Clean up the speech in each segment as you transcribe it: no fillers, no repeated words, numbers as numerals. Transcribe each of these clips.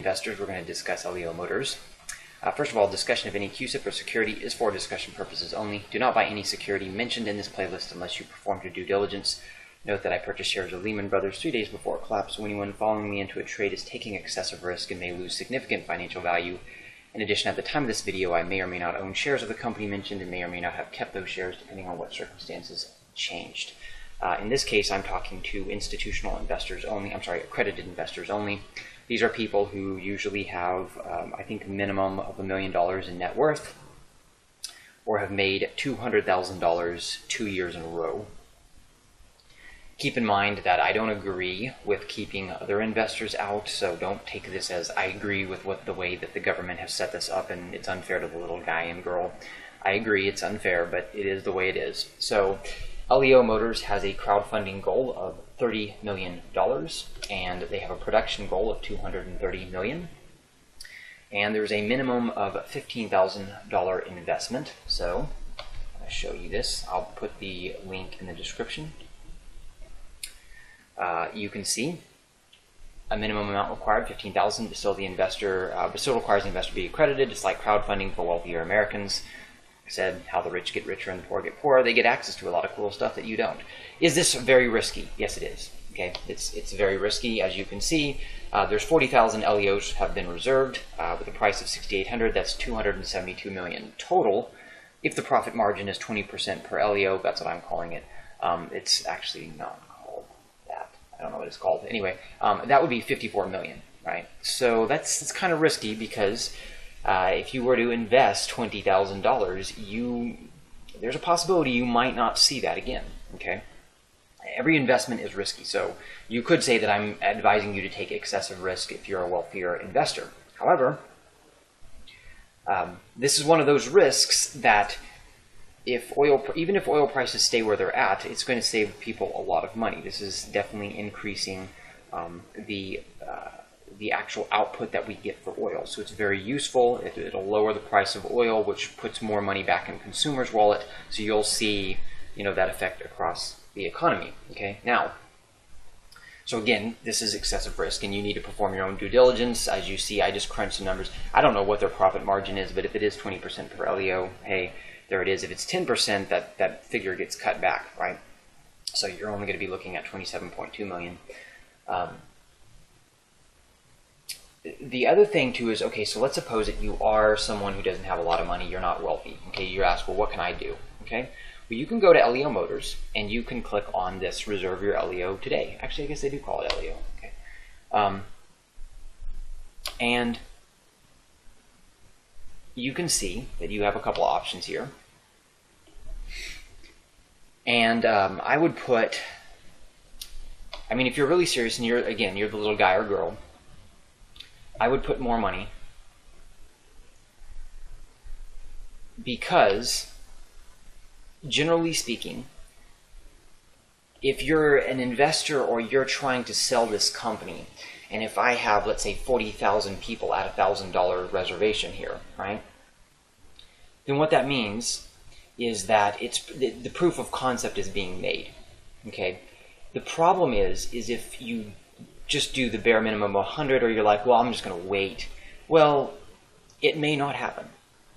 Investors, we're going to discuss Elio Motors. First of all, discussion of any CUSIP or security is for discussion purposes only. Do not buy any security mentioned in this playlist unless you performed your due diligence. Note that I purchased shares of Lehman Brothers 3 days before it collapsed, so anyone following me into a trade is taking excessive risk and may lose significant financial value. In addition, at the time of this video, I may or may not own shares of the company mentioned and may or may not have kept those shares depending on what circumstances changed. In this case, I'm talking to institutional investors only, accredited investors only. These are people who usually have, I think, a minimum of $1 million in net worth or have made $200,000 2 years in a row. Keep in mind that I don't agree with keeping other investors out, so don't take this as I agree with the way that the government has set this up and it's unfair to the little guy and girl. I agree it's unfair, but it is the way it is. So Elio Motors has a crowdfunding goal of $30 million, and they have a production goal of $230 million. And there's a minimum of $15,000 investment. So I'll show you this. I'll put the link in the description. You can see a minimum amount required, $15,000, but still requires the investor to be accredited. It's like crowdfunding for wealthier Americans. Said how the rich get richer and the poor get poorer. They get access to a lot of cool stuff that you don't. Is this very risky? Yes, it is. Okay, it's very risky. As you can see, there's 40,000 Elios have been reserved with a price of $6,800. That's $272 million total. If the profit margin is 20% per Elio, that's what I'm calling it. It's actually not called that. I don't know what it's called. Anyway, that would be $54 million, right? So that's kind of risky because if you were to invest $20,000, there's a possibility you might not see that again. Okay, every investment is risky, so you could say that I'm advising you to take excessive risk if you're a wealthier investor. However, this is one of those risks that even if oil prices stay where they're at, it's going to save people a lot of money. This is definitely increasing the actual output that we get for oil. So it's very useful. It'll lower the price of oil, which puts more money back in consumers' wallet. So you'll see, that effect across the economy. Okay. Now, so again, this is excessive risk, and you need to perform your own due diligence. As you see, I just crunched the numbers. I don't know what their profit margin is, but if it is 20% per Elio, hey, there it is. If it's 10%, that figure gets cut back, right? So you're only going to be looking at $27.2 million. The other thing too is, okay, so let's suppose that you are someone who doesn't have a lot of money, you're not wealthy. Okay, you're asked, well, what can I do? Okay, well, you can go to Elio Motors and you can click on this reserve your Elio today. Actually, I guess they do call it Elio. Okay, and you can see that you have a couple of options here. And I would put, if you're really serious and you're the little guy or girl, I would put more money, because generally speaking, if you're an investor or you're trying to sell this company, and if I have, let's say, 40,000 people at $1,000 reservation here, right? Then what that means is that the proof of concept is being made. Okay. The problem is if you just do the bare minimum of 100, or you're like, well, I'm just going to wait. Well, it may not happen,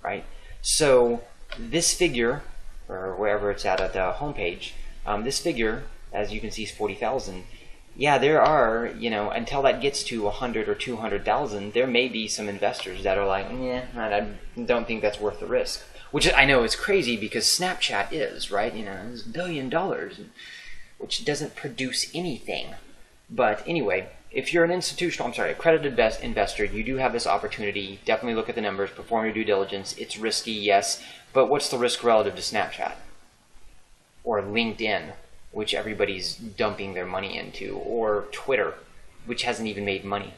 right? So this figure, or wherever it's at the homepage, this figure, as you can see, is 40,000. Yeah, there are, until that gets to 100 or 200,000, there may be some investors that are like, yeah, I don't think that's worth the risk. Which I know is crazy because Snapchat is, right? It's $1 billion, which doesn't produce anything. But anyway, if you're an accredited investor, you do have this opportunity. Definitely look at the numbers, perform your due diligence. It's risky, yes, but what's the risk relative to Snapchat? Or LinkedIn, which everybody's dumping their money into, or Twitter, which hasn't even made money.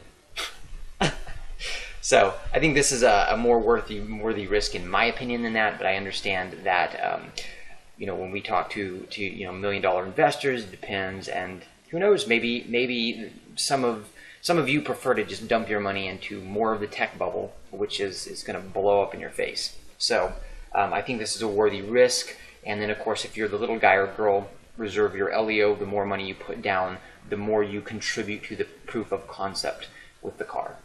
So I think this is a more worthy risk in my opinion than that, but I understand that when we talk to $1 million investors, it depends, and who knows, maybe some of you prefer to just dump your money into more of the tech bubble, which is going to blow up in your face. So I think this is a worthy risk. And then, of course, if you're the little guy or girl, reserve your Elio. The more money you put down, the more you contribute to the proof of concept with the car.